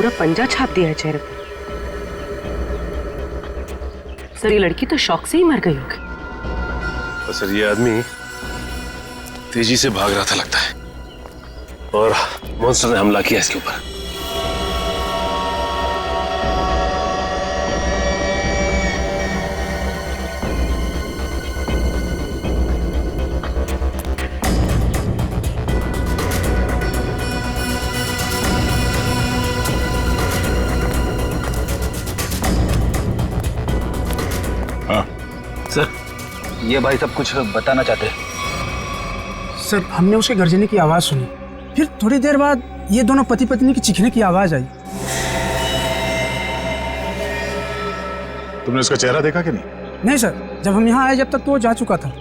पूरा पंजा छाप दिया है चेहरे पर। सर ये लड़की तो शौक से ही मर गई होगी। तो सर ये आदमी तेजी से भाग रहा था लगता है और मॉन्स्टर ने हमला किया इसके ऊपर। सर ये भाई सब कुछ बताना चाहते हैं। सर हमने उसके गर्जने की आवाज सुनी, फिर थोड़ी देर बाद ये दोनों पति पत्नी की चीखने की आवाज आई। तुमने उसका चेहरा देखा कि नहीं? नहीं सर, जब हम यहाँ आए जब तक तो वो जा चुका था।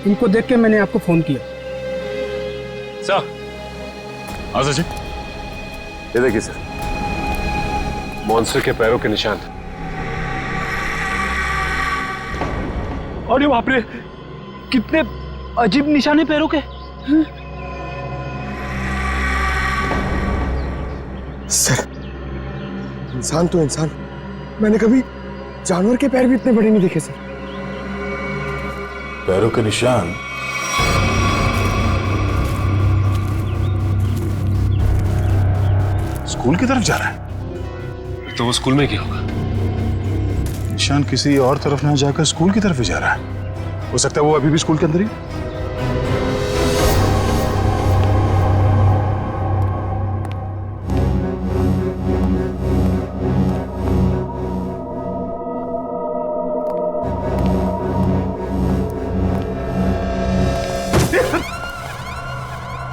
इनको देख के मैंने आपको फोन किया। सर हाँ सचिन, ये देखिए सर, मॉन्स्टर के पैरों के निशान। और ये बाप रे, कितने अजीब निशाने पैरों के। सर इंसान तो इंसान, मैंने कभी जानवर के पैर भी इतने बड़े नहीं देखे सर। पैरों के निशान। स्कूल की तरफ जा रहा है। तो वो स्कूल में क्या होगा? निशान किसी और तरफ ना जाकर स्कूल की तरफ ही जा रहा है। हो सकता है वो अभी भी स्कूल के अंदर ही।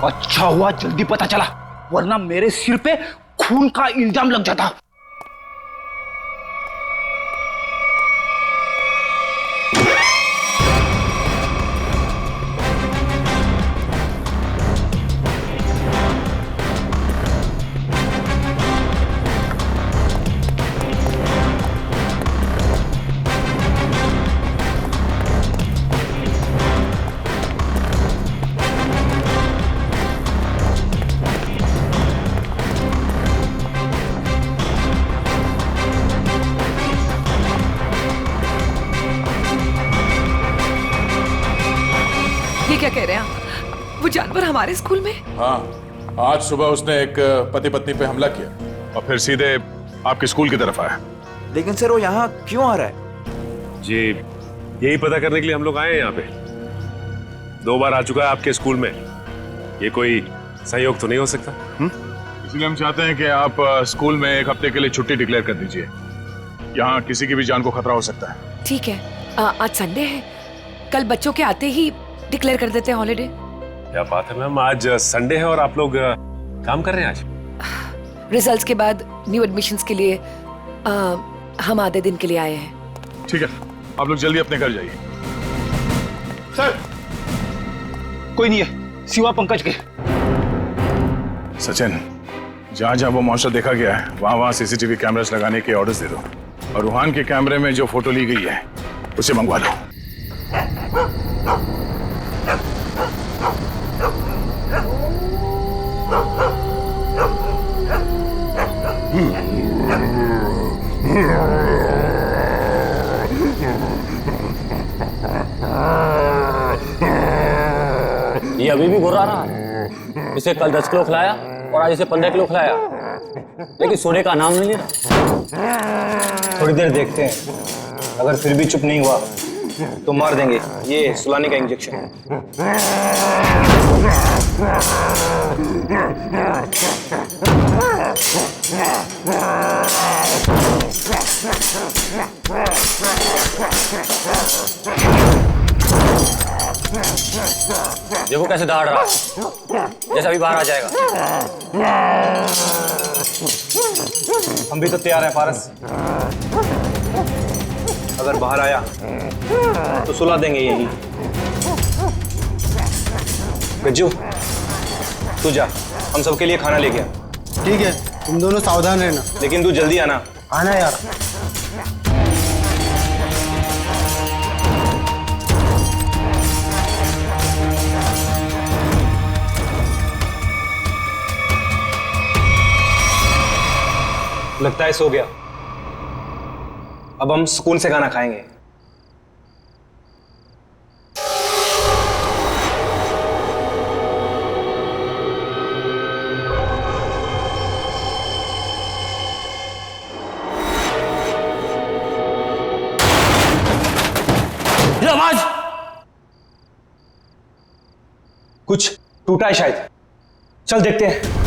अच्छा हुआ जल्दी पता चला, वरना मेरे सिर पे खून का इल्जाम लग जाता। ये क्या कह रहे हैं आप? वो जानवर हमारे स्कूल में? हाँ, आज सुबह उसने एक पति पत्नी पे हमला किया और फिर सीधे आपके स्कूल की तरफ आया। लेकिन सर वो यहाँ क्यों आ रहा है? जी यही पता करने के लिए हम लोग आए हैं यहाँ पे। 2 बार आ चुका है आपके स्कूल में, ये कोई सहयोग तो नहीं हो सकता? इसलिए हम चाहते हैं कि आप स्कूल में 1 हफ्ते के लिए छुट्टी डिक्लेयर कर दीजिए। यहाँ किसी की भी जान को खतरा हो सकता है। ठीक है, आज संडे है, कल बच्चों के आते ही डिक्लेयर कर देते हैं हॉलिडे। क्या बात है मैम, आज संडे है और आप लोग काम कर रहे हैं आज? रिजल्ट्स के बाद न्यू एडमिशंस के लिए हम आधे दिन के लिए आए हैं। ठीक है, आप लोग जल्दी अपने घर जाइए। सर कोई नहीं है सिवा पंकज के। सचिन, जहां जहां वो मॉन्स्टर देखा गया है वहां वहां सीसीटीवी कैमरास लगाने के ऑर्डर्स दे दो और रूहान के कैमरे में जो फोटो ली गई है उसे मंगवा लो। ये अभी भी घुर्रा रहा है। इसे कल 10 किलो खिलाया और आज इसे 15 किलो खिलाया, लेकिन सोने का नाम नहीं ले रहा। थोड़ी देर देखते हैं, अगर फिर भी चुप नहीं हुआ तो मार देंगे। ये सुलाने का इंजेक्शन है। देखो कैसे दहाड़ रहा है, जैसा भी बाहर आ जाएगा। हम भी तो तैयार हैं पारस, अगर बाहर आया तो सुला देंगे यही। गज्जू तू जा, हम सबके लिए खाना लेके आ। ठीक है, तुम दोनों सावधान रहना। लेकिन तू जल्दी आना। आना यार। लगता है सो गया। अब हम सुकून से खाना खाएंगे। ये आवाज कुछ टूटा है शायद, चल देखते हैं।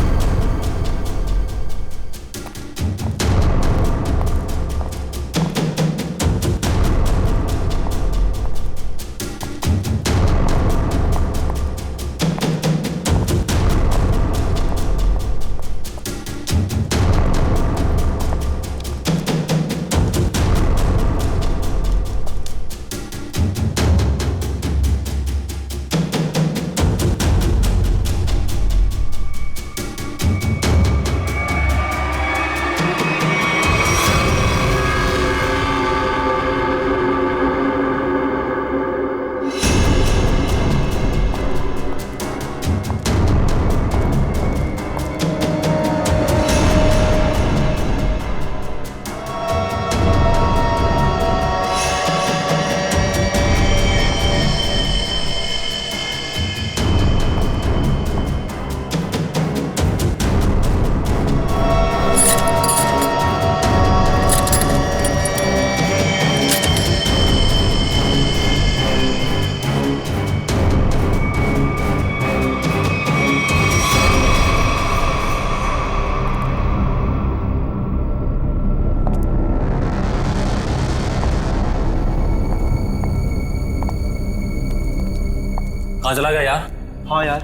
कहाँ चला गया यार? हाँ यार,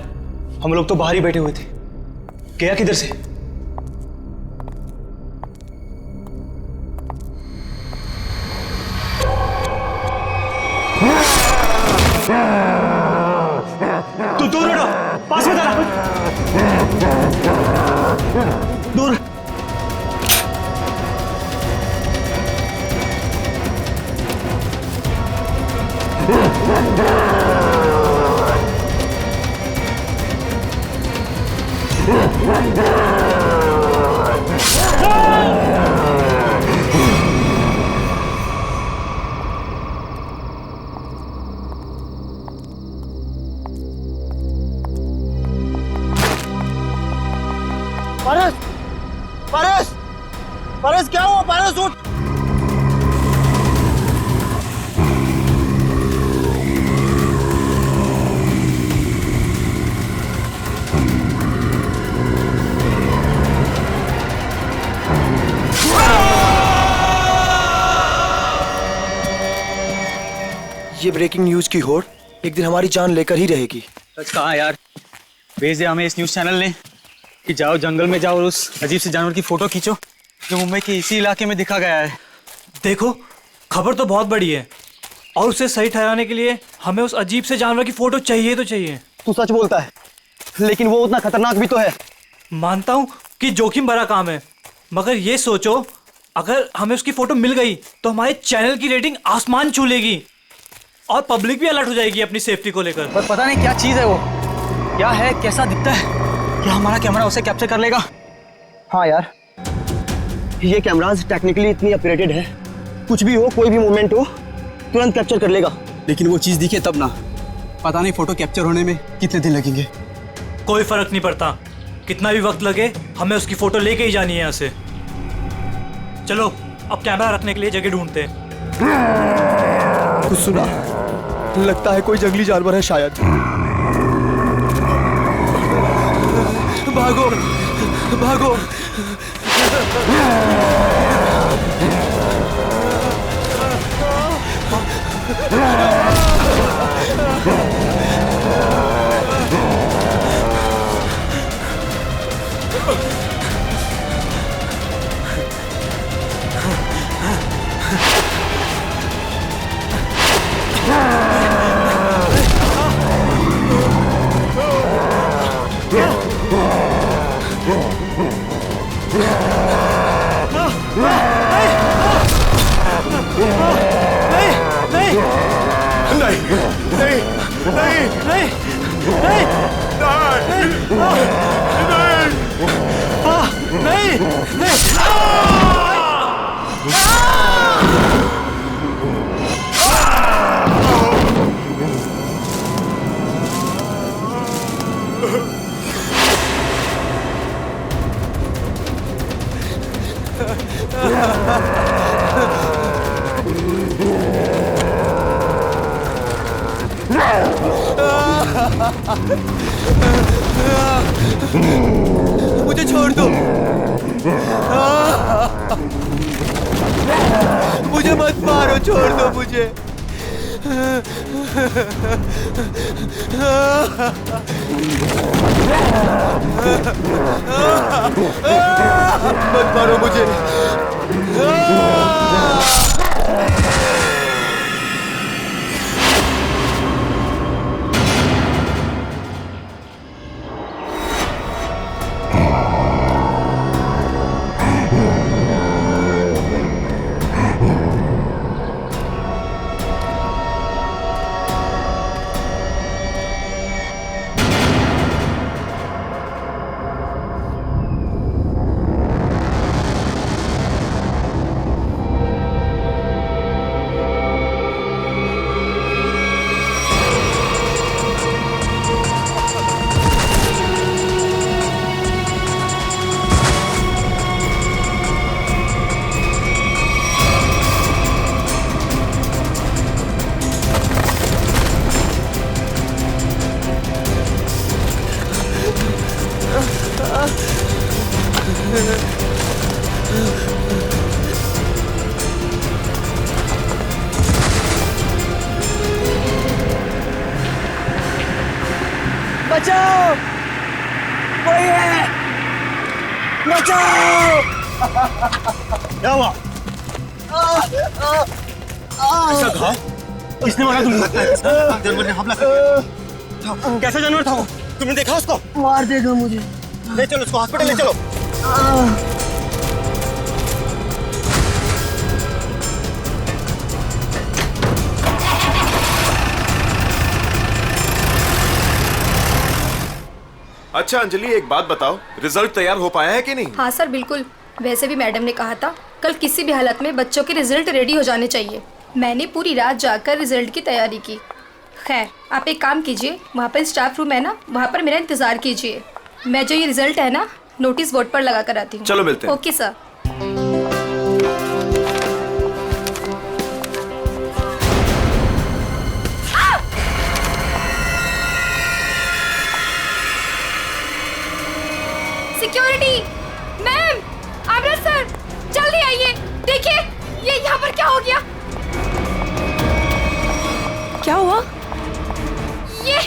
हम लोग तो बाहर ही बैठे हुए थे। गया किधर से? तू दूर हटो, पास में चला। दूर। पारस, पारस, पारस क्या हुआ? पारस उठ। ये ब्रेकिंग न्यूज की होड़ एक दिन हमारी जान लेकर ही रहेगी। सच कहा यार, भेज दिया हमें इस न्यूज चैनल ने कि जाओ जंगल में जाओ और उस अजीब से जानवर की फोटो खींचो जो मुंबई के इसी इलाके में दिखा गया है। देखो, खबर तो बहुत बड़ी है और उसे सही ठहराने के लिए हमें उस अजीब से जानवर की फोटो चाहिए तो चाहिए। तू सच बोलता है, लेकिन वो उतना खतरनाक भी तो है। मानता हूँ कि जोखिम भरा काम है, मगर ये सोचो अगर हमें उसकी फोटो मिल गई तो हमारे चैनल की रेटिंग आसमान छू लेगी और पब्लिक भी अलर्ट हो जाएगी अपनी सेफ्टी को लेकर। पर पता नहीं क्या चीज है वो, क्या है, कैसा दिखता है, क्या हमारा कैमरा उसे कैप्चर कर लेगा? हाँ यार, ये कैमराज टेक्निकली इतनी अपग्रेडेड है, कुछ भी हो, कोई भी मूवमेंट हो, तुरंत कैप्चर कर लेगा। लेकिन वो चीज़ दिखे तब ना, पता नहीं फोटो कैप्चर होने में कितने दिन लगेंगे। कोई फर्क नहीं पड़ता, कितना भी वक्त लगे हमें उसकी फोटो लेके ही जानी है यहाँ से। चलो अब कैमरा रखने के लिए जगह ढूंढते हैं। कुछ सुना? लगता है कोई जंगली जानवर है शायद। भागो, भागो। नहीं। मुझे छोड़ दो, मुझे मत मारो, छोड़ दो मुझे। मत मारो मुझे। बचाओ, कोई है, बचाओ। क्या हुआ? ऐसा घाव किसने मारा तुमको? जानवर ने हमला कर दिया। कैसा जानवर था वो? तुमने देखा उसको? मार देगा मुझे। ले चलो उसको हॉस्पिटल ले चलो। अच्छा अंजलि, एक बात बताओ, रिजल्ट तैयार हो पाया है कि नहीं? हाँ सर, बिल्कुल। वैसे भी मैडम ने कहा था कल किसी भी हालत में बच्चों के रिजल्ट रेडी हो जाने चाहिए। मैंने पूरी रात जाकर रिजल्ट की तैयारी की। खैर, आप एक काम कीजिए, वहाँ पर स्टाफ रूम है ना, वहाँ पर मेरा इंतजार कीजिए। मैं जो ये रिजल्ट है ना, नोटिस बोर्ड पर लगा कर आती हूँ। चलो मिलते हैं। Okay sir. सिक्योरिटी मैम, आमरा सर, जल्दी आइए। देखिए ये यहाँ पर क्या हो गया? क्या हुआ? ये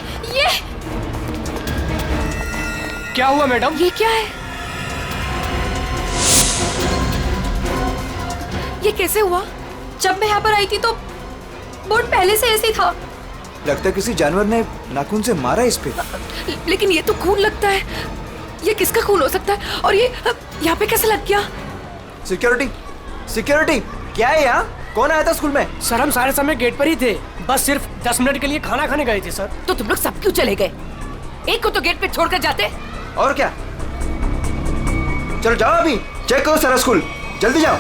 क्या हुआ मैडम? ये क्या है? ये कैसे हुआ? जब मैं यहाँ पर आई थी तो बोर्ड पहले से ऐसे ही था। लगता है किसी जानवर ने नाखून से मारा इस पे। लेकिन ये तो खून लगता है। ये किसका खून हो सकता है? और ये यहाँ पे कैसे लग गया? सिक्योरिटी, सिक्योरिटी, क्या है यहाँ? कौन आया था स्कूल में? सर हम सारे समय गेट पर ही थे, बस सिर्फ 10 मिनट के लिए खाना खाने गए थे सर। तो तुम लोग सब क्यों चले गए? एक को तो गेट पे छोड़कर जाते। और क्या? चलो जाओ, अभी चेक करो सारा स्कूल, जल्दी जाओ।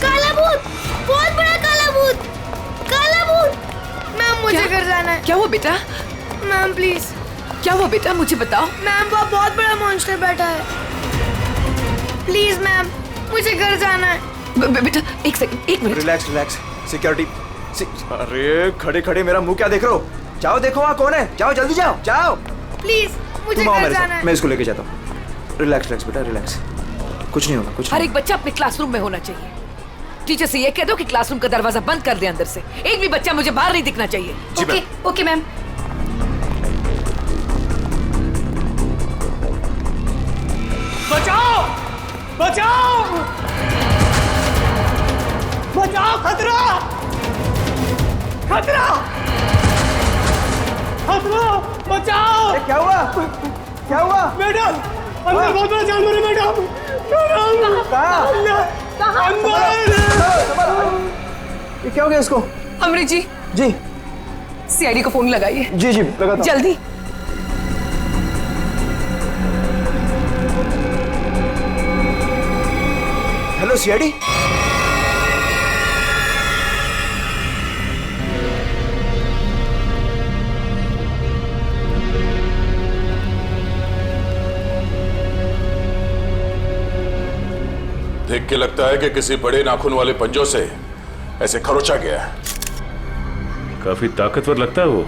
काला भूत, बहुत बड़ा काला भूत, काला भूत। मैम मुझे घर जाना है। क्या हुआ बेटा? Ma'am please. क्या हुआ बेटा, मुझे बताओ। मैम वो बहुत बड़ा मॉन्स्टर बैठा है। प्लीज मैम, मुझे घर जाना है। बेटा एक सेकंड, एक मिनट। Relax relax. सिक्योरिटी, अरे खड़े खड़े मेरा मुंह क्या देख रहे हो? जाओ देखो वहाँ कौन है, जाओ जल्दी जाओ, जाओ प्लीज, मुझे तुम आओ घर मेरे जाना साथ, है। मैं इसको लेके जाता हूँ। रिलैक्स रिलैक्स बेटा, रिलैक्स, कुछ नहीं होगा, कुछ हर नहीं। एक बच्चा अपने क्लासरूम में होना चाहिए। टीचर से ये कह दो कि क्लासरूम का दरवाजा बंद कर दे अंदर से। एक भी बच्चा मुझे बाहर नहीं दिखना चाहिए। Okay okay ma'am. बचाओ, बचाओ, बचाओ, खतरा, खतरा, खतरा, बचाओ। क्या हुआ? क्या हुआ? मैडम, अंदर बहुत बड़ा जानवर है मैडम। कहाँ? अंदर। ये क्या हो गया इसको? अमृत जी, जी सीआईडी को फोन लगाइए। जी जी लगाता हूं। जल्दी। Hello CID. देख के लगता है कि किसी बड़े नाखून वाले पंजों से ऐसे खरोचा गया है। काफी ताकतवर लगता है वो।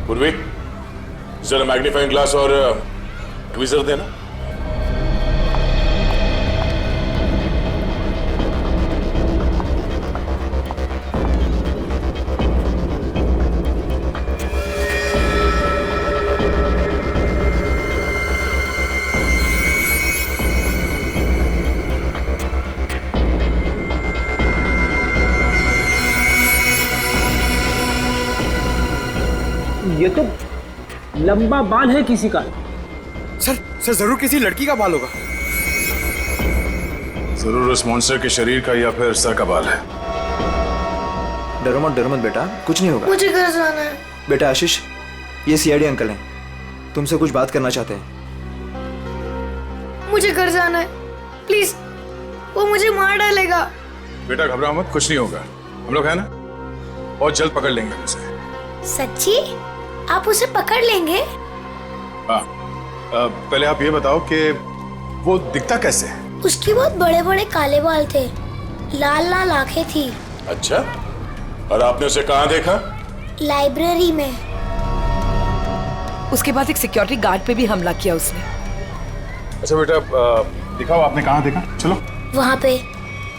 पूर्वी, जरा मैग्नीफाइंग ग्लास और ट्वीजर देना। ये तो लंबा बाल है किसी का। सर जरूर किसी लड़की का बाल होगा। जरूर उस मॉन्स्टर के शरीर का या फिर सर का बाल है। डरो मत बेटा, कुछ नहीं होगा। मुझे घर जाना है। बेटा आशीष, ये सीआईडी अंकल हैं, तुमसे कुछ बात करना चाहते हैं। मुझे घर जाना है, प्लीज। वो मुझे मार डालेगा। बेटा घबराओ मत, कुछ नहीं होगा। हम लोग है ना, बहुत जल्द पकड़ लेंगे उसे। सच्ची? आप उसे पकड़ लेंगे? हाँ, पहले आप ये बताओ कि वो दिखता कैसे है? उसके बहुत बड़े बड़े काले बाल थे, लाल लाल आंखें थी। अच्छा, और आपने उसे कहाँ देखा? लाइब्रेरी में। उसके बाद एक सिक्योरिटी गार्ड पे भी हमला किया उसने। अच्छा बेटा, दिखाओ आपने कहाँ देखा। चलो वहाँ पे।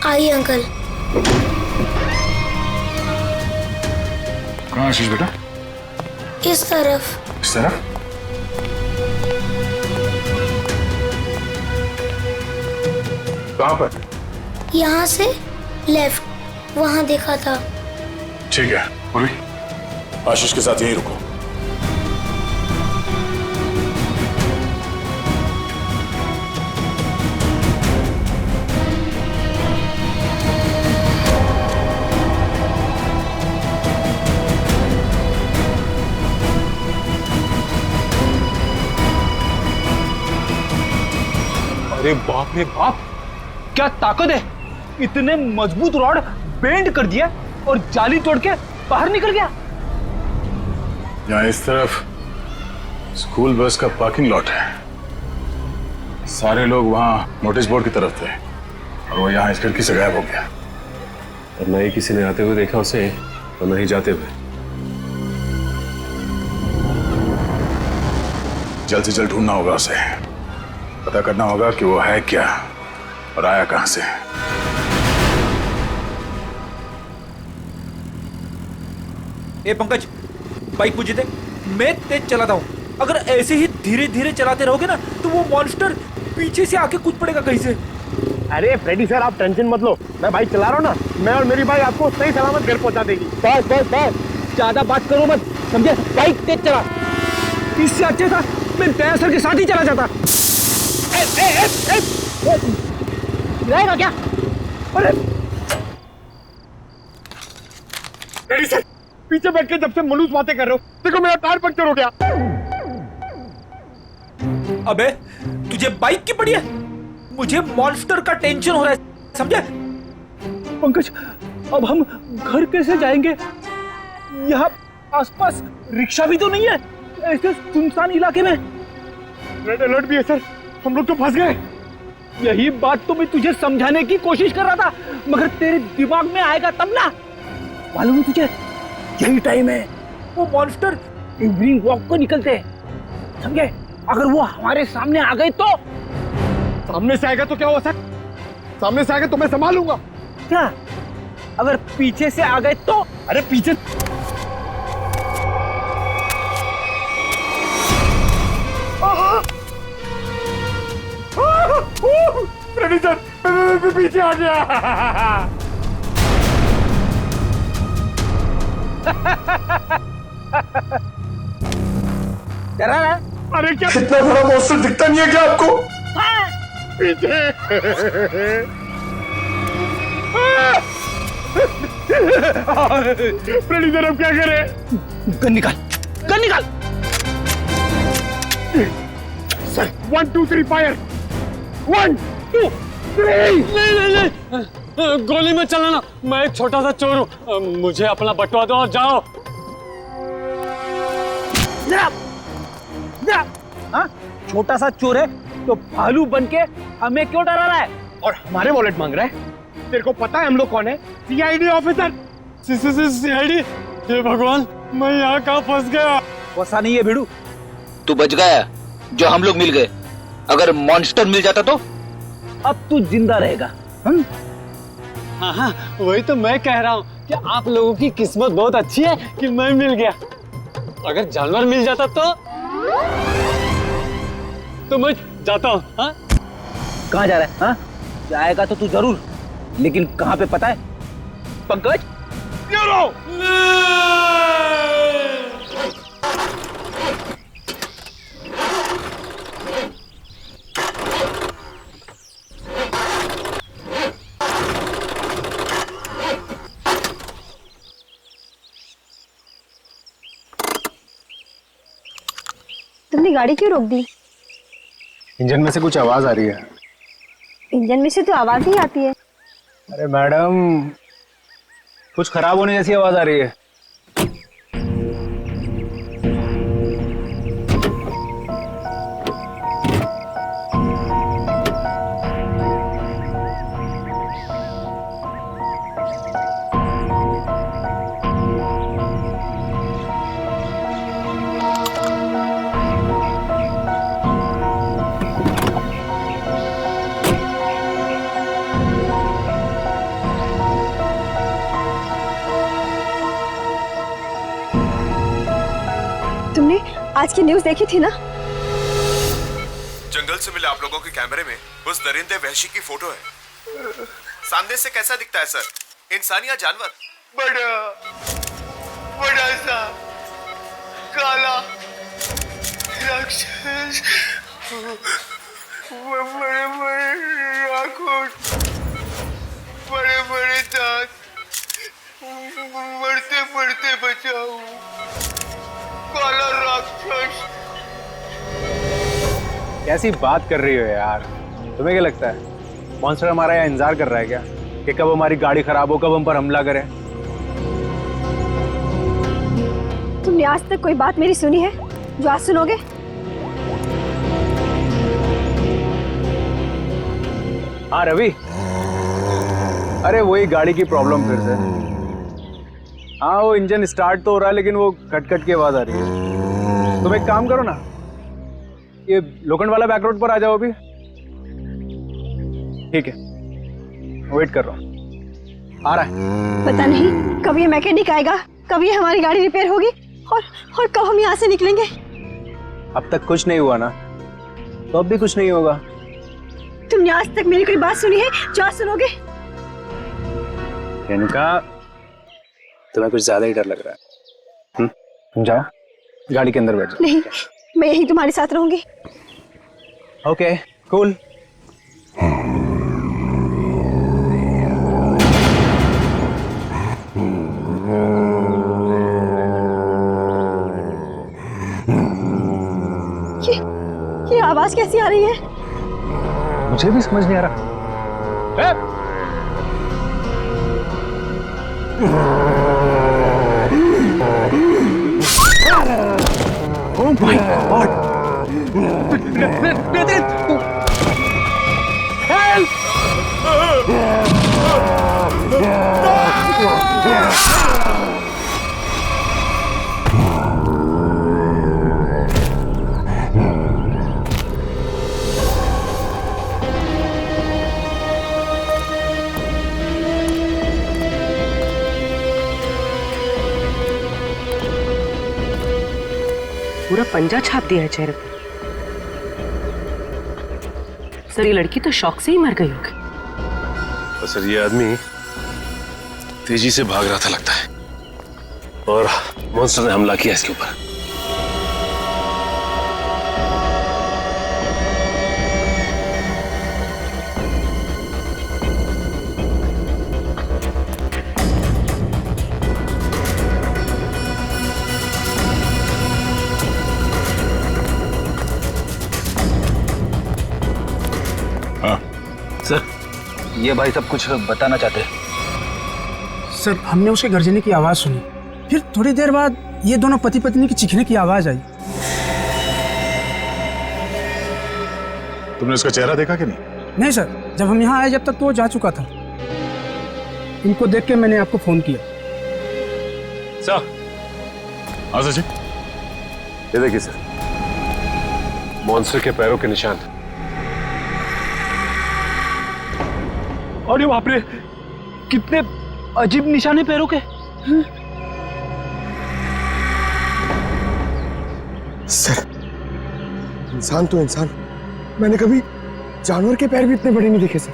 आइए अंकल। कहाँ आशीष बेटा? इस तरफ। इस तरफ? कहाँ पर? यहाँ से लेफ्ट, वहाँ देखा था। ठीक है पूर्वी, आशीष के साथ यहीं रुको। अरे बाप रे बाप, क्या ताकत है! इतने मजबूत रॉड बेंड कर दिया और जाली तोड़ के बाहर निकल गया। यहाँ इस तरफ स्कूल बस का पार्किंग लॉट है। सारे लोग वहाँ नोटिस बोर्ड की तरफ थे और वो यहाँ इस खिड़की से गायब हो गया। और न ही किसी ने आते हुए देखा उसे और न ही जाते हुए। जल्द से जल्द ढूंढना होगा उसे, पता करना होगा कि वो है क्या और आया कहां से। ए पंकज, बाइक मुझे दे, मैं तेज चलाता हूँ। अगर ऐसे ही धीरे धीरे चलाते रहोगे ना तो वो मॉन्स्टर पीछे से आके कूद पड़ेगा कहीं से। अरे फ्रेडी सर, आप टेंशन मत लो, मैं बाइक चला रहा हूँ ना, मैं और मेरी बाइक आपको सही सलामत घर पहुंचा देगी। बस बस बस, ज्यादा बात करो मत, समझे? बाइक तेज चला। इससे अच्छा था मैं दया सर के साथ ही चला जाता। रहेगा क्या? अरे फ्रेडी सर, पीछे बैठ के जब से मलूस बातें कर रहे हो, देखो मेरा टायर पंक्चर हो गया। अबे तुझे बाइक की पड़ी है, मुझे मॉन्स्टर का टेंशन हो रहा है, समझे? पंकज, अब हम घर कैसे जाएंगे? यहाँ आसपास रिक्शा भी तो नहीं है, ऐसे सुनसान इलाके में। रेड अलर्ट भी है सर, हम लोग तो फंस गए। यही बात तो मैं तुझे समझाने की कोशिश कर रहा था, मगर तेरे दिमाग में आएगा तब ना। मालूम है तुझे, यही टाइम है वो मॉन्स्टर इवनिंग वॉक को निकलते हैं, समझे? अगर वो हमारे सामने आ गए तो? सामने से आएगा तो क्या हुआ सर? सामने से आएगा तो मैं संभालूंगा। क्या अगर पीछे से आ गए तो? अरे पीछे फ्रेडी सर, मैं पीछे आ गया। डरा रहा? अरे क्या इतना बड़ा मॉन्स्टर दिखता नहीं है क्या आपको? पीछे प्रणीधर अब क्या करे? गन निकाल, गन निकाल। Sir 1 2 3 fire 1 2 3। नहीं, गोली में चलाना, मैं एक छोटा सा चोर हूँ, मुझे अपना बटवा दो और जाओ। हाँ, छोटा सा चोर है तो भालू बन के हमें क्यों डरा रहा है और हमारे वॉलेट मांग रहा है? तेरे को पता है हम लोग कौन है? CID officer. सीआईडी? हे भगवान, मैं यहाँ कहाँ फंस गया? फंसा नहीं है भिड़ू, तू बच गया जो हम लोग मिल गए। अगर मॉन्स्टर मिल जाता तो? अब तू जिंदा रहेगा। हाँ, वही तो मैं कह रहा हूँ कि आप लोगों की किस्मत बहुत अच्छी है कि मैं मिल गया। अगर जानवर मिल जाता तो मैं जाता हूँ। हाँ? कहाँ जा रहा है? हाँ? जाएगा तो तू जरूर, लेकिन कहाँ पे पता है? पंकज? तुमने गाड़ी क्यों रोक दी? इंजन में से कुछ आवाज आ रही है। इंजन में से तो आवाज ही आती है। अरे मैडम, कुछ खराब होने जैसी आवाज आ रही है। तुमने आज की न्यूज़ देखी थी ना? जंगल से मिले आप लोगों के कैमरे में उस दरिंदे वहशी की फोटो है। सामने से कैसा दिखता है सर? इंसान या जानवर? बड़ा सा काला राक्षस, बड़े बड़े आंखें, बड़े बड़े दांत, मरते मरते बचाओ, काला राक्षस। कैसी बात कर रही हो यार? तुम्हें क्या लगता है मॉन्स्टर हमारा यहाँ इंतजार कर रहा है क्या कि कब हमारी गाड़ी खराब हो, कब हम पर हमला करे? तुमने आज तक कोई बात मेरी सुनी है जो आज सुनोगे? हाँ रवि, अरे वही गाड़ी की प्रॉब्लम फिर से। हाँ, वो इंजन स्टार्ट तो हो रहा है लेकिन वो कट कट की आवाज आ रही है। तुम एक काम करो ना, ये लोखंड वाला बैक रोड पर आ जाओ अभी। ठीक है, वेट कर रहा हूँ, आ रहा है। पता नहीं कब ये मैकेनिक आएगा, कब ये हमारी गाड़ी रिपेयर होगी और कब हम यहाँ से निकलेंगे। अब तक कुछ नहीं हुआ ना, तो अब भी कुछ नहीं होगा। तुमने आज तक मेरी कोई बात सुनी है जो आज सुनोगे? रेणुका, तुम्हें कुछ ज्यादा ही डर लग रहा है। तुम जाओ, गाड़ी के अंदर बैठ जाओ। नहीं, मैं यहीं तुम्हारे साथ रहूंगी। Okay, cool. ये आवाज कैसी आ रही है? मुझे भी समझ नहीं आ रहा। Oh my God! Help! पूरा पंजा छाप दिया है चेहरे पर। सर ये लड़की तो शौक से ही मर गई होगी। सर ये आदमी तेजी से भाग रहा था लगता है और मॉन्स्टर ने हमला किया इसके ऊपर। ये भाई सब कुछ बताना चाहते हैं। सर हमने उसके गर्जने की आवाज़ सुनी, फिर थोड़ी देर बाद ये दोनों पति पत्नी की चीखने की आवाज़ आई। तुमने उसका चेहरा देखा कि नहीं? नहीं सर, जब हम यहाँ आए जब तक तो वो जा चुका था। इनको देख के मैंने आपको फ़ोन किया। सर, हाँ सचिन, ये देखिए सर, मॉन्स्टर के पैरों के निशान। और ये बाप रे, कितने अजीब निशाने पैरों के। सर, इंसान तो इंसान, मैंने कभी जानवर के पैर भी इतने बड़े नहीं देखे सर।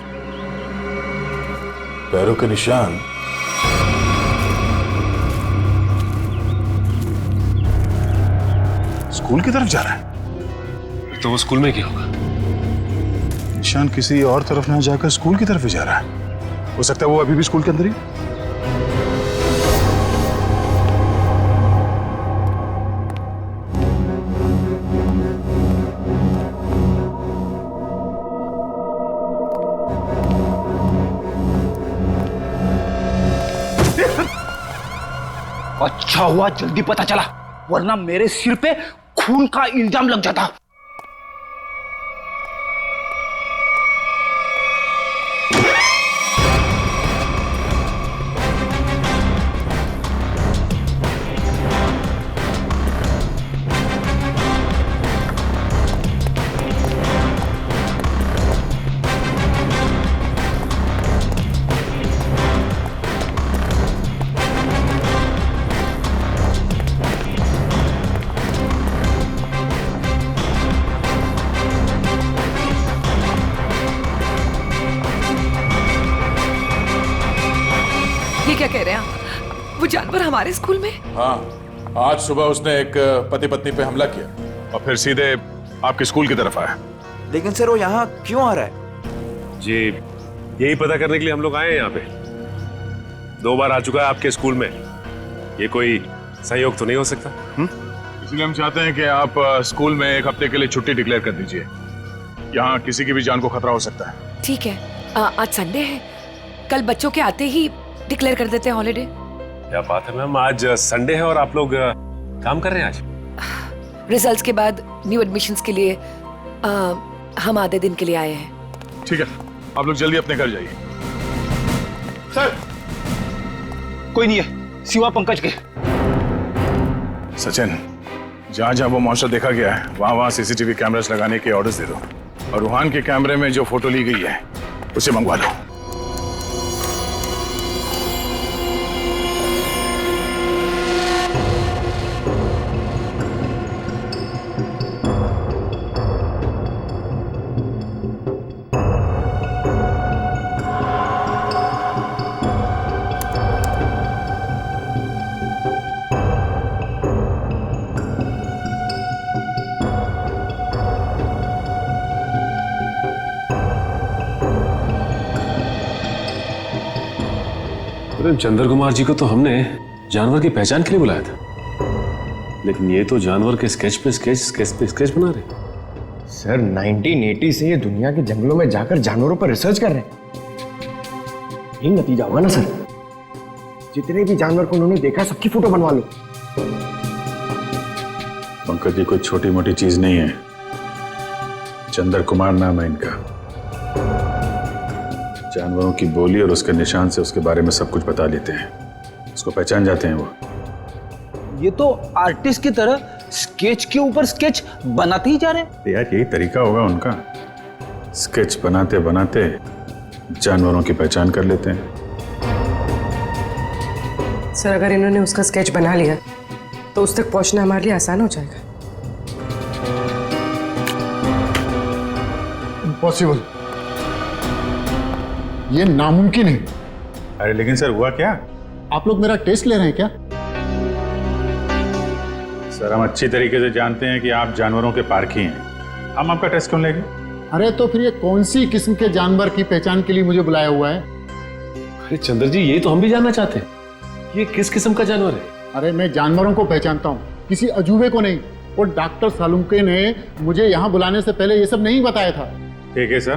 पैरों के निशान? स्कूल की तरफ जा रहा है? तो वो स्कूल में क्या होगा? निशान किसी और तरफ ना जाकर स्कूल की तरफ ही जा रहा है। हो सकता है वो अभी भी स्कूल के अंदर ही। अच्छा हुआ जल्दी पता चला, वरना मेरे सिर पे खून का इल्जाम लग जाता। क्या कह रहे हैं आप? वो जानवर हमारे स्कूल में? हाँ, आज सुबह उसने एक पति पत्नी पे हमला किया और फिर सीधे आपके स्कूल की तरफ आया। लेकिन सर वो यहाँ क्यों आ रहा है? जी, यही पता करने के लिए हम लोग आए हैं यहाँ पे। 2 बार आ चुका है आपके स्कूल में, ये कोई सहयोग तो नहीं हो सकता? इसलिए हम चाहते हैं कि आप स्कूल में 1 हफ्ते के लिए छुट्टी डिक्लेयर कर दीजिए। यहाँ किसी की भी जान को खतरा हो सकता है। ठीक है, आज संडे है, कल बच्चों के आते ही डिक्लेयर कर देते हैं हॉलिडे। क्या बात है मैम, आज संडे है और आप लोग काम कर रहे हैं आज? रिजल्ट्स के बाद न्यू एडमिशंस के लिए हम आधे दिन के लिए आए हैं। ठीक है, आप लोग जल्दी अपने घर जाइए। सर, कोई नहीं है सिवा पंकज के। सचिन, जहां जहां वो मॉन्स्टर देखा गया है वहां वहां सीसीटीवी कैमरास लगाने के ऑर्डर्स दे दो और रूहान के कैमरे में जो फोटो ली गई है उसे मंगवा लो। चंद्र कुमार जी को तो हमने जानवर की पहचान के लिए बुलाया था, लेकिन ये तो जानवर के स्केच पे स्केच बना रहे। सर 1980 से ये दुनिया के जंगलों में जाकर जानवरों पर रिसर्च कर रहे हैं। यही नतीजा होगा ना सर। जितने भी जानवर को उन्होंने देखा सबकी फोटो बनवा लो। पंकज जी कोई छोटी मोटी चीज नहीं है। चंद्र कुमार नाम है इनका। जानवरों की बोली और उसके निशान से उसके बारे में सब कुछ बता लेते हैं, उसको पहचान जाते हैं वो। ये तो आर्टिस्ट की तरह स्केच के ऊपर स्केच बनाते ही जा रहे हैं। यार यही तरीका होगा उनका, स्केच बनाते बनाते जानवरों की पहचान कर लेते हैं। सर, अगर इन्होंने उसका स्केच बना लिया तो उस तक पहुंचना हमारे लिए आसान हो जाएगा। इम्पॉसिबल, ये नामुमकिन है। अरे लेकिन सर हुआ क्या? आप लोग मेरा टेस्ट ले रहे हैं क्या? सर हम अच्छी तरीके से जानते हैं कि आप जानवरों के पारखी हैं, हम आपका टेस्ट क्यों लेंगे? अरे तो फिर ये कौन सी किस्म के जानवर की पहचान के लिए मुझे बुलाया हुआ है? अरे चंद्र जी, यही तो हम भी जानना चाहते हैं, ये किस किस्म का जानवर है? अरे मैं जानवरों को पहचानता हूँ, किसी अजूबे को नहीं। और डॉक्टर सालुंके ने मुझे यहाँ बुलाने से पहले ये सब नहीं बताया था। ठीक है सर,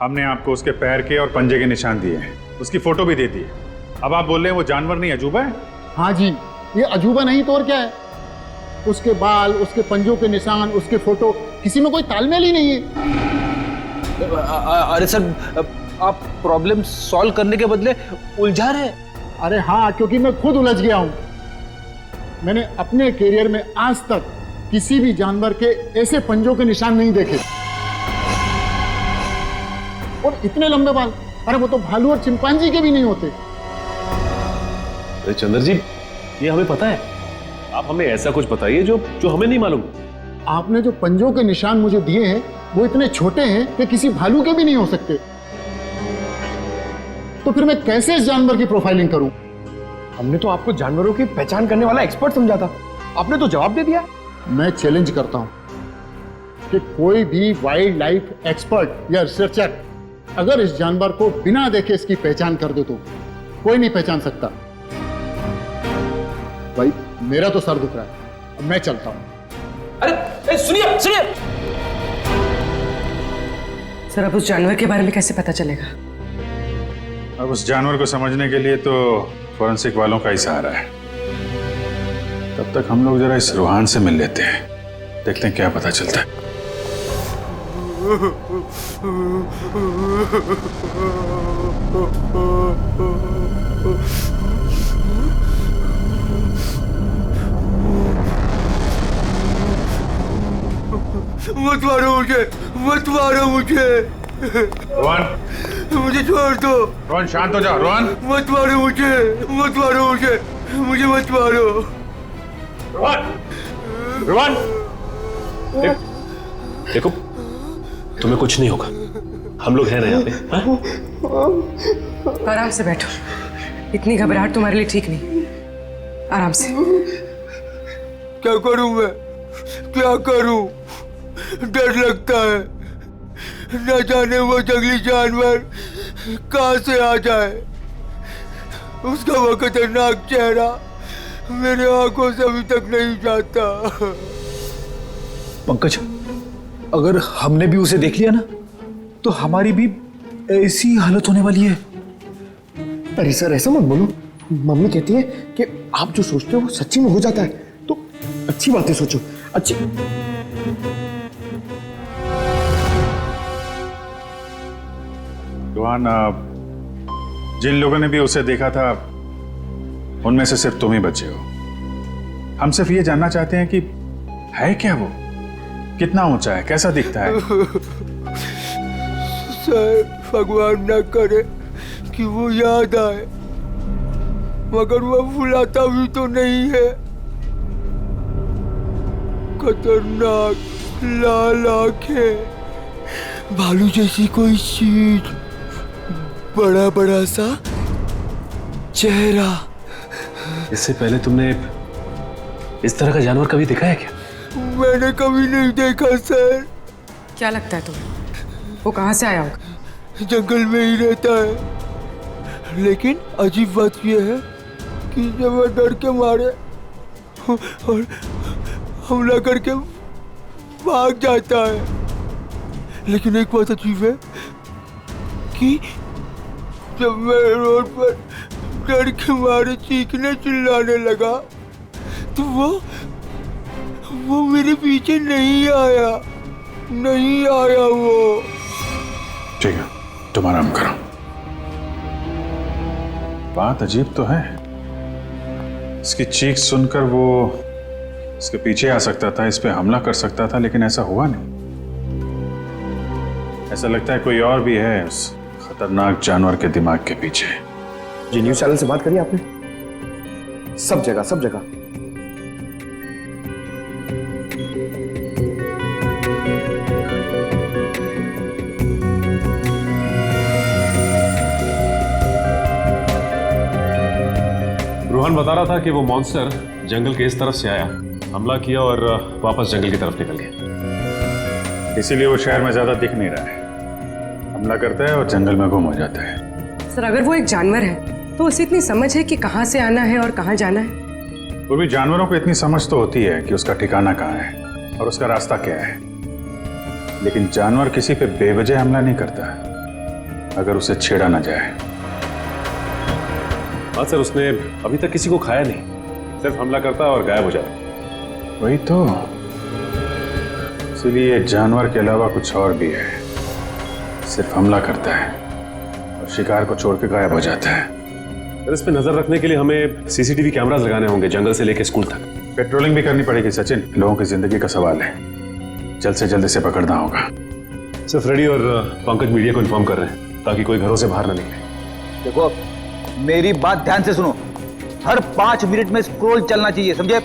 हमने आपको उसके पैर के और पंजे के निशान दिए हैं, उसकी फोटो भी दे दी है। अब आप बोल रहे हैं वो जानवर नहीं अजूबा है? हाँ जी, ये अजूबा नहीं तो और क्या है। उसके बाल, उसके पंजों के निशान, उसके फोटो, किसी में कोई तालमेल ही नहीं है। अरे सर, आप प्रॉब्लम सॉल्व करने के बदले उलझा रहे हैं। अरे हाँ, क्योंकि मैं खुद उलझ गया हूं। मैंने अपने करियर में आज तक किसी भी जानवर के ऐसे पंजों के निशान नहीं देखे, और इतने लंबे बाल। अरे वो तो भालू और चिंपांजी के भी नहीं होते। अरे चंद्र जी, ये हमें पता है, आप हमें ऐसा कुछ बताइए जो हमें नहीं मालूम। आपने जो पंजों के निशान मुझे दिए हैं वो इतने छोटे हैं कि किसी भालू के भी नहीं हो सकते। तो फिर मैं कैसे इस जानवर की प्रोफाइलिंग करूं? हमने तो आपको जानवरों की पहचान करने वाला एक्सपर्ट समझा था, आपने तो जवाब दे दिया। मैं चैलेंज करता हूं कि कोई भी वाइल्ड लाइफ एक्सपर्ट या रिसर्चर अगर इस जानवर को बिना देखे इसकी पहचान कर दे तो कोई नहीं पहचान सकता। भाई मेरा तो सर दुख रहा है, अब मैं चलता हूं। अरे सुनिए सुनिए, सर अब उस जानवर के बारे में कैसे पता चलेगा? अब उस जानवर को समझने के लिए तो फॉरेंसिक वालों का ही सहारा है। तब तक हम लोग जरा इस रूहान से मिल लेते हैं, देखते हैं क्या पता चलता है। मत मारो मुझे, मत मारो मुझे। रोहन, मुझे छोड़ दो। रोहन शांत हो जा। रोहन मत मारो मुझे, मत मारो मुझे, मुझे मत मारो। रोहन, रोहन, देखो तुम्हें कुछ नहीं होगा, हम लोग हैं ना यहाँ पे। आराम से बैठो, इतनी घबराहट तुम्हारे लिए ठीक नहीं। आराम से। क्या करूं मैं, क्या करूं? डर लगता है, न जाने वो जंगली जानवर कहां से आ जाए। उसका वो खतरनाक चेहरा मेरे आंखों से अभी तक नहीं जाता। पंकज, अगर हमने भी उसे देख लिया ना तो हमारी भी ऐसी हालत होने वाली है। अरे सर ऐसा मत बोलो, मम्मी कहती है कि आप जो सोचते हो वो सच्ची में हो जाता है, तो अच्छी बातें सोचो। अच्छी रोहन, जिन लोगों ने भी उसे देखा था उनमें से सिर्फ तुम ही बचे हो। हम सिर्फ ये जानना चाहते हैं कि है क्या वो, कितना ऊंचा है, कैसा दिखता है। सर भगवान न करे कि वो याद आए, मगर वो भुलाता भी तो नहीं है। खतरनाक लाल आंखें, भालू जैसी कोई चीज, बड़ा बड़ा सा चेहरा। इससे पहले तुमने इस तरह का जानवर कभी देखा है क्या? मैंने कभी नहीं देखा सर। क्या लगता है तुम्हें वो कहाँ से आया होगा? जंगल में ही रहता है, लेकिन अजीब बात यह है कि जब मैं डर के मारे और हमला करके भाग जाता है। लेकिन एक बात अजीब है कि जब मैं रोड पर डर के मारे चीखने चिल्लाने लगा तो वो मेरे पीछे नहीं आया, नहीं आया वो। ठीक है, तुम आराम करो। बात अजीब तो है, इसकी चीख सुनकर वो इसके पीछे आ सकता था, इस पे हमला कर सकता था, लेकिन ऐसा हुआ नहीं। ऐसा लगता है कोई और भी है उस खतरनाक जानवर के दिमाग के पीछे। जी न्यूज चैनल से बात करी आपने? सब जगह, सब जगह। रोहन बता रहा था कि वो मॉन्स्टर जंगल के इस तरफ से आया, हमला किया और वापस जंगल की तरफ निकल गया। इसीलिए वो शहर में ज्यादा दिख नहीं रहा है, हमला करता है और जंगल में गुम हो जाता है। सर अगर वो एक जानवर है तो उसे इतनी समझ है कि कहाँ से आना है और कहाँ जाना है? वो भी जानवरों को इतनी समझ तो होती है कि उसका ठिकाना कहाँ है और उसका रास्ता क्या है, लेकिन जानवर किसी पे बेवजह हमला नहीं करता। अगर उसे छेड़ा ना जाए। हाँ सर, उसने अभी तक किसी को खाया नहीं, सिर्फ हमला करता और गायब हो जाता। वही तो, इसलिए जानवर के अलावा कुछ और भी है। सिर्फ हमला करता है और शिकार को छोड़ के गायब हो जाता है। सर, इस पे नजर रखने के लिए हमें सीसीटीवी कैमरास लगाने होंगे, जंगल से लेकर स्कूल तक। पेट्रोलिंग भी करनी पड़ेगी सचिन, लोगों की जिंदगी का सवाल है। जल्द से जल्द इसे पकड़ना होगा। सर, फ्रेडी और पंकज मीडिया को इन्फॉर्म कर रहे हैं ताकि कोई घरों से बाहर ना निकले। देखो, मेरी बात ध्यान से सुनो। हर 5 मिनट में स्क्रॉल चलना चाहिए, समझे?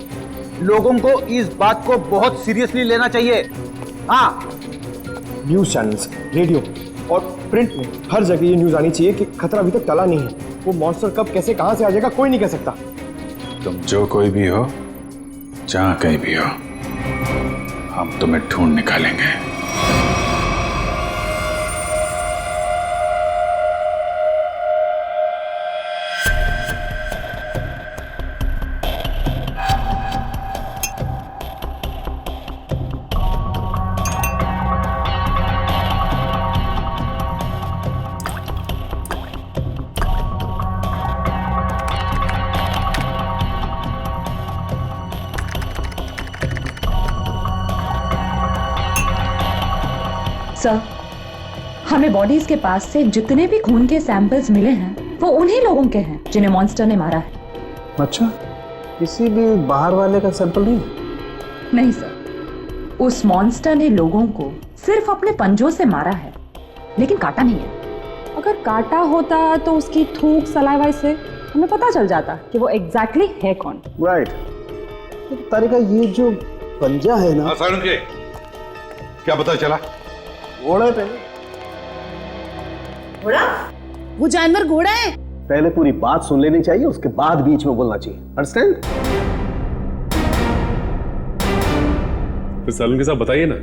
लोगों को इस बात को बहुत सीरियसली लेना चाहिए। हाँ, न्यूज चैनल्स, रेडियो और प्रिंट में हर जगह ये न्यूज आनी चाहिए कि खतरा अभी तक टला नहीं है। वो मॉन्स्टर कब कैसे कहां से आ जाएगा कोई नहीं कह सकता। तुम जो कोई भी हो, जहां कहीं भी हो, हम तुम्हें ढूंढ निकालेंगे। सर, हमें बॉडीज के पास से जितने भी खून के सैंपल्स मिले हैं वो उन्हीं लोगों के हैं जिन्हें मॉन्स्टर ने मारा है। अच्छा, किसी भी बाहर वाले का सैंपल नहीं? नहीं सर, उस मॉन्स्टर ने लोगों को सिर्फ अपने पंजों से मारा है, लेकिन काटा नहीं है। अगर काटा होता तो उसकी थूक सलाइवा से हमें पता चल जाता कि वो एग्जैक्टली है कौन। राइट। तारिका, ये जो पंजा है ना, क्या पता चला? घोड़े पे। घोड़ा? वो जानवर घोड़ा है? पहले पूरी बात सुन लेनी चाहिए, उसके बाद बीच में बोलना चाहिए। अंडरस्टैंड? फिर सालून के साथ बताइए ना,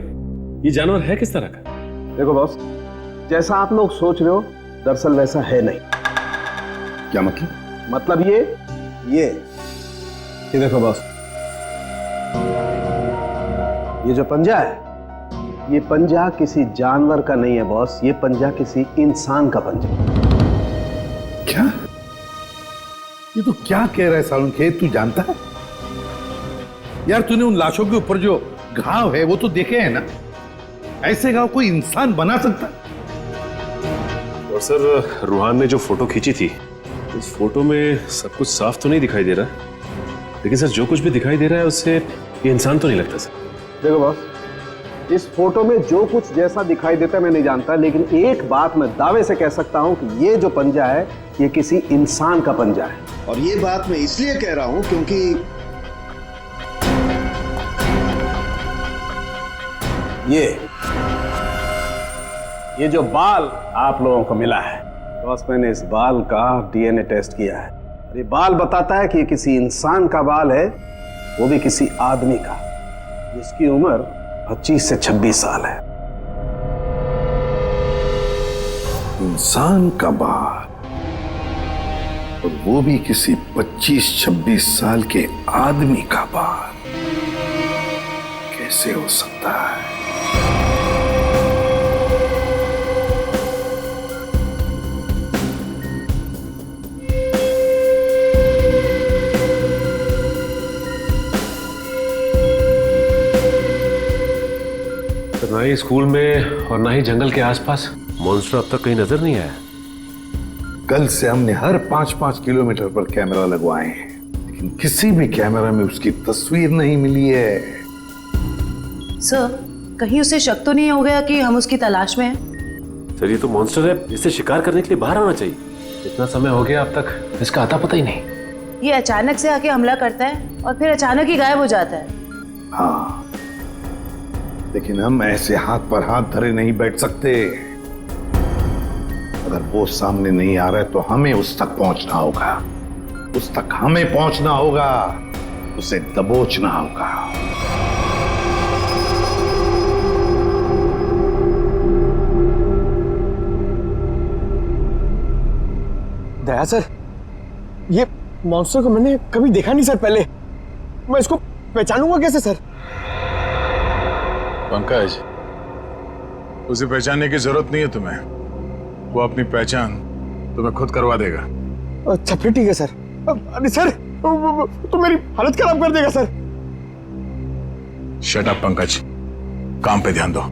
ये जानवर है किस तरह का? देखो बॉस, जैसा आप लोग सोच रहे हो दरअसल वैसा है नहीं। क्या मतलब? मतलब ये देखो बॉस, ये जो पंजा है, ये पंजा किसी जानवर का नहीं है बॉस, ये पंजा किसी इंसान का पंजा। क्या? ये तो क्या कह रहा है सालून के? तू जानता है यार, तूने उन लाशों के ऊपर जो घाव है वो तो देखे हैं ना? ऐसे घाव कोई इंसान बना सकता? और सर, रूहान ने जो फोटो खींची थी, उस फोटो में सब कुछ साफ तो नहीं दिखाई दे रहा, लेकिन सर जो कुछ भी दिखाई दे रहा है उससे ये इंसान तो नहीं लगता सर। देखो बॉस, इस फोटो में जो कुछ जैसा दिखाई देता है मैं नहीं जानता, लेकिन एक बात मैं दावे से कह सकता हूं कि ये जो पंजा है ये किसी इंसान का पंजा है। और ये बात मैं इसलिए कह रहा हूं क्योंकि ये जो बाल आप लोगों को मिला है बॉस, मैंने इस बाल का डीएनए टेस्ट किया है। ये बाल बताता है कि ये किसी इंसान का बाल है, वो भी किसी आदमी का, जिसकी उम्र 25 से 26 साल है। इंसान का बाल, और वो भी किसी 25-26 साल के आदमी का बाल, कैसे हो सकता है? ना ही स्कूल में और ना ही जंगल के आसपास मॉन्स्टर अब तक कहीं नजर नहीं आया। कल से हमने हर 5-5 किलोमीटर पर कैमरा लगवाए हैं, लेकिन किसी भी कैमरा में उसकी तस्वीर नहीं मिली है। सर, कहीं उसे शक तो नहीं हो गया कि हम उसकी तलाश में हैं? सर, ये तो मॉन्स्टर है, इसे शिकार करने के लिए बाहर आना चाहिए। इतना समय हो गया अब तक इसका आता पता ही नहीं। ये अचानक से आके हमला करता है और फिर अचानक ही गायब हो जाता है। हाँ, लेकिन हम ऐसे हाथ पर हाथ धरे नहीं बैठ सकते। अगर वो सामने नहीं आ रहा है तो हमें उस तक पहुंचना होगा, उस तक हमें पहुंचना होगा, उसे दबोचना होगा। दया सर, ये मॉन्स्टर को मैंने कभी देखा नहीं सर पहले, मैं इसको पहचानूंगा कैसे सर? पंकज, उसे पहचानने की जरूरत नहीं है तुम्हें। वो अपनी पहचान तुम्हें खुद करवा देगा। अच्छा फिर ठीक है सर। अरे सर तो मेरी हालत खराब कर देगा सर। शट अप पंकज, काम पे ध्यान दो।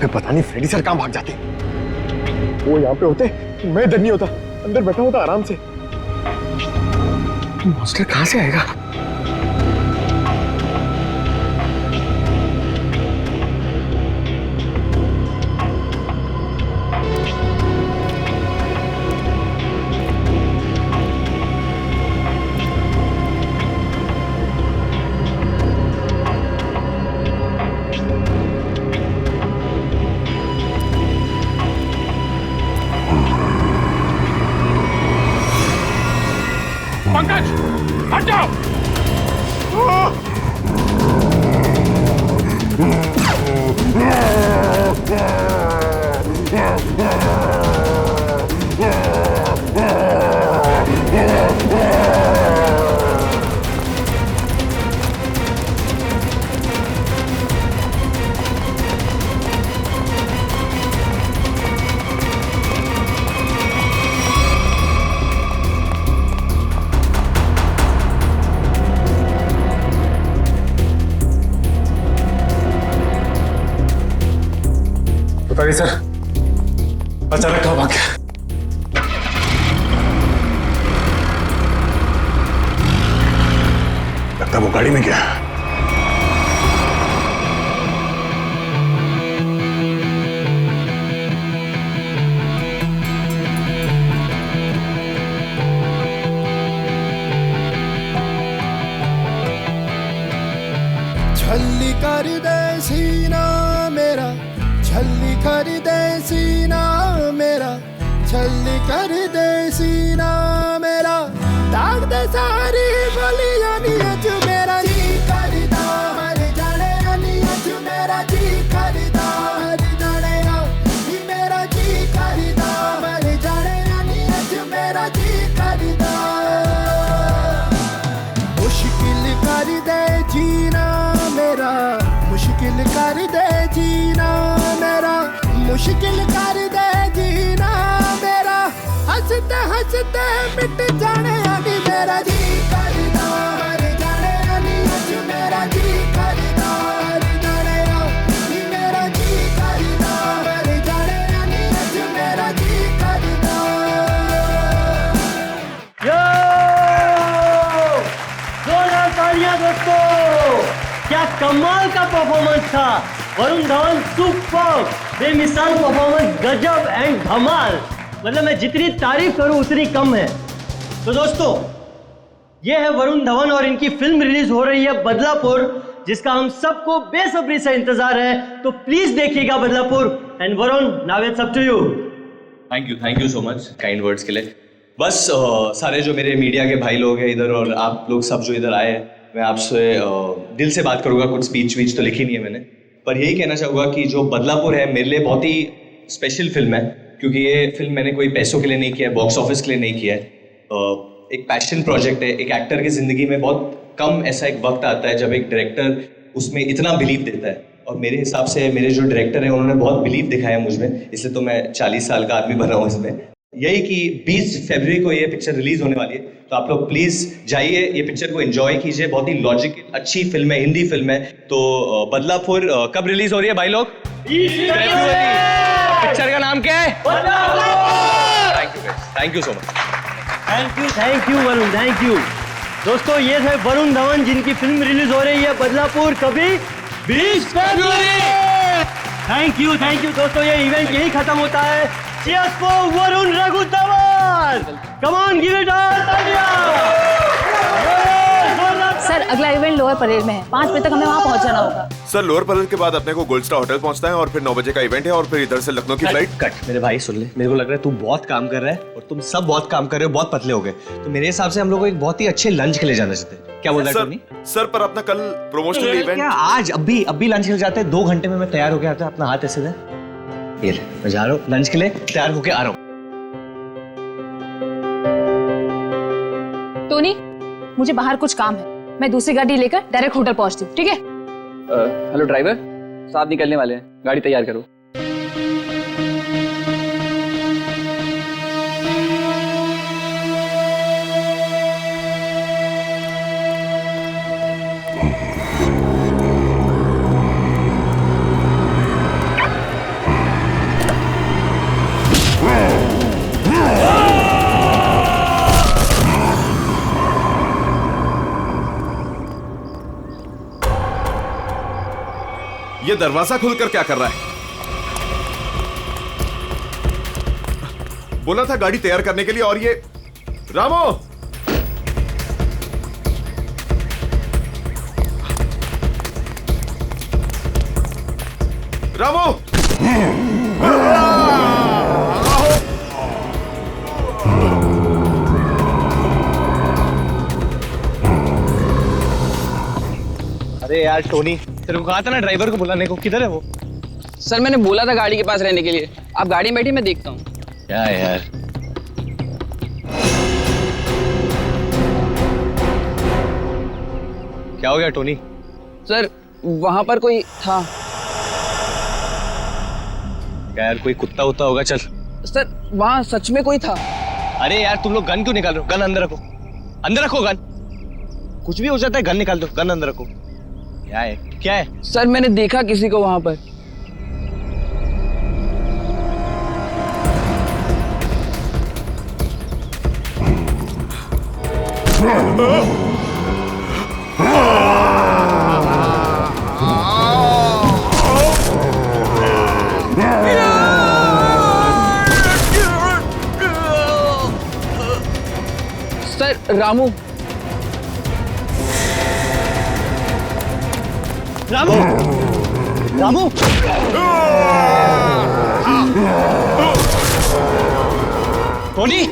पता नहीं फ्रेडी सर कहां भाग जाते। वो यहाँ पे होते मैं इधर नहीं होता, अंदर बैठा होता आराम से। मॉन्स्टर कहां से आएगा? पंकज हट जाओ। बताइए सर, अचानक कहाँ भाग गया? लगता वो गाड़ी में गया। छल्ली कर दे सीना मेरा, छल्ली कर दे सीना मेरा, छल्ली कर दे सीना मेरा, दाग दे सारी बलियां नियत मेरा जी करदा मर जाने नियत मेरा जी करदा मर जाने नी मेरा जी करदा मर जाने नियत मेरा जी करदा। मुश्किल कर दे जीना मेरा, मुश्किल कर दे जीना मेरा, मुश्किल कर दे जीना मेरा, हंसते हंसते मिट जाने आदि मेरा जी करदा मर जाने नियत मेरा जी करदा मर जाने नी मेरा जी करदा मर जाने नियत मेरा जी करदा। यो जोरदार तालियां दोस्तों, क्या कमाल का परफॉर्मेंस था। वरुण धवन सुपर, बेमिसाल परफॉर्मेंस, गजब एंड धमाल। मतलब मैं जितनी तारीफ करूं उतनी कम है। तो दोस्तों ये है वरुण धवन और इनकी फिल्म रिलीज हो रही है बदलापुर, जिसका हम सबको बेसब्री से इंतजार है। तो प्लीज देखिएगा Badlapur. And Varun, now it's up to you. Thank you so much kind words के लिए। बस सारे जो मेरे मीडिया के भाई लोग हैं इधर और आप लोग सब जो इधर आए हैं, मैं आपसे दिल से बात करूंगा। कुछ स्पीच वीच तो लिखी नहीं है मैंने, पर यही कहना चाहूँगा कि जो बदलापुर है मेरे लिए बहुत ही स्पेशल फिल्म है, क्योंकि ये फिल्म मैंने कोई पैसों के लिए नहीं किया है, बॉक्स ऑफिस के लिए नहीं किया है। एक पैशन प्रोजेक्ट है। एक एक्टर की ज़िंदगी में बहुत कम ऐसा एक वक्त आता है जब एक डायरेक्टर उसमें इतना बिलीव देता है, और मेरे हिसाब से मेरे जो डायरेक्टर हैं उन्होंने बहुत बिलीव दिखाया मुझ में, इसलिए तो मैं 40 साल का आदमी बना हूँ इसमें। यही कि 20 फरवरी को ये पिक्चर रिलीज होने वाली है, तो आप लोग प्लीज जाइए, ये पिक्चर को एंजॉय कीजिए। बहुत ही लॉजिकल अच्छी फिल्म है, हिंदी फिल्म है। तो बदलापुर कब रिलीज हो रही है भाई लोग? पिक्चर का नाम क्या है? Thank you so much. Thank you Varun, thank you. दोस्तों ये थे वरुण धवन जिनकी फिल्म रिलीज हो रही है बदलापुर, कभी 20 फरवरी। थैंक यू दोस्तों, ये इवेंट यही खत्म होता है। Cheers for Varun Raghu Dhawan. Come on, give it all, sir अगला इवेंट लोअर परेड में है, 5 बजे तक हमें वहाँ पहुँचना होगा। सर लोअर परेड के बाद अपने को गोल्ड स्टार होटल पहुंचना है और फिर 9 बजे का इवेंट है और फिर इधर से लखनऊ की फ्लाइट। कट मेरे भाई, सुन ले, मेरे को लग रहा है तू बहुत काम कर रहा है और तुम सब बहुत काम कर रहे हो, बहुत पतले हो गए। तो मेरे हिसाब से हम लोग को एक बहुत ही अच्छे लंच के लिए जाना चाहते हैं। क्या बोल रहा है टोनी? सर पर अपना कल प्रमोशनल इवेंट क्या आज अभी लंच के लिए जाते हैं? 2 घंटे में मैं तैयार हो गया था। अपना हाथ ऐसे दे। ये ले, मैं जा रहा हूँ लंच के लिए, तैयार होके आ रहा हूँ। टोनी, मुझे बाहर कुछ काम है, मैं दूसरी गाड़ी लेकर डायरेक्ट होटल पहुंचती हूँ, ठीक है? हेलो ड्राइवर, साहब निकलने वाले हैं, गाड़ी तैयार करो। ये दरवाजा खोलकर क्या कर रहा है? बोला था गाड़ी तैयार करने के लिए, और ये रामो! रामो! अरे यार टोनी, तेरे को कहा था ना ड्राइवर को बुलाने को, किधर है वो? सर मैंने बोला था गाड़ी के पास रहने के लिए, आप गाड़ी में बैठी, मैं देखता हूँ। क्या है यार? क्या हो गया टोनी? सर वहां पर कोई था। क्या यार, कोई कुत्ता वुत्ता होगा? चल। सर वहां सच में कोई था। अरे यार तुम लोग गन क्यों निकाल रहे हो? गन अंदर रखो, अंदर रखो गन। कुछ भी हो जाता है, गन निकाल दो, गन अंदर रखो। क्या है? क्या है? सर मैंने देखा किसी को वहां पर। Sir Ramu. Ramu! Ramu! Tony!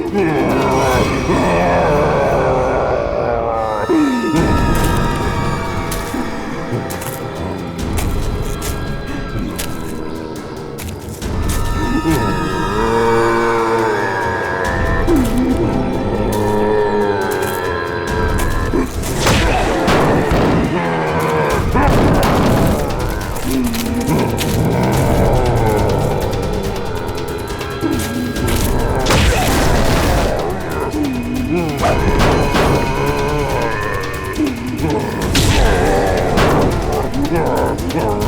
Yeah.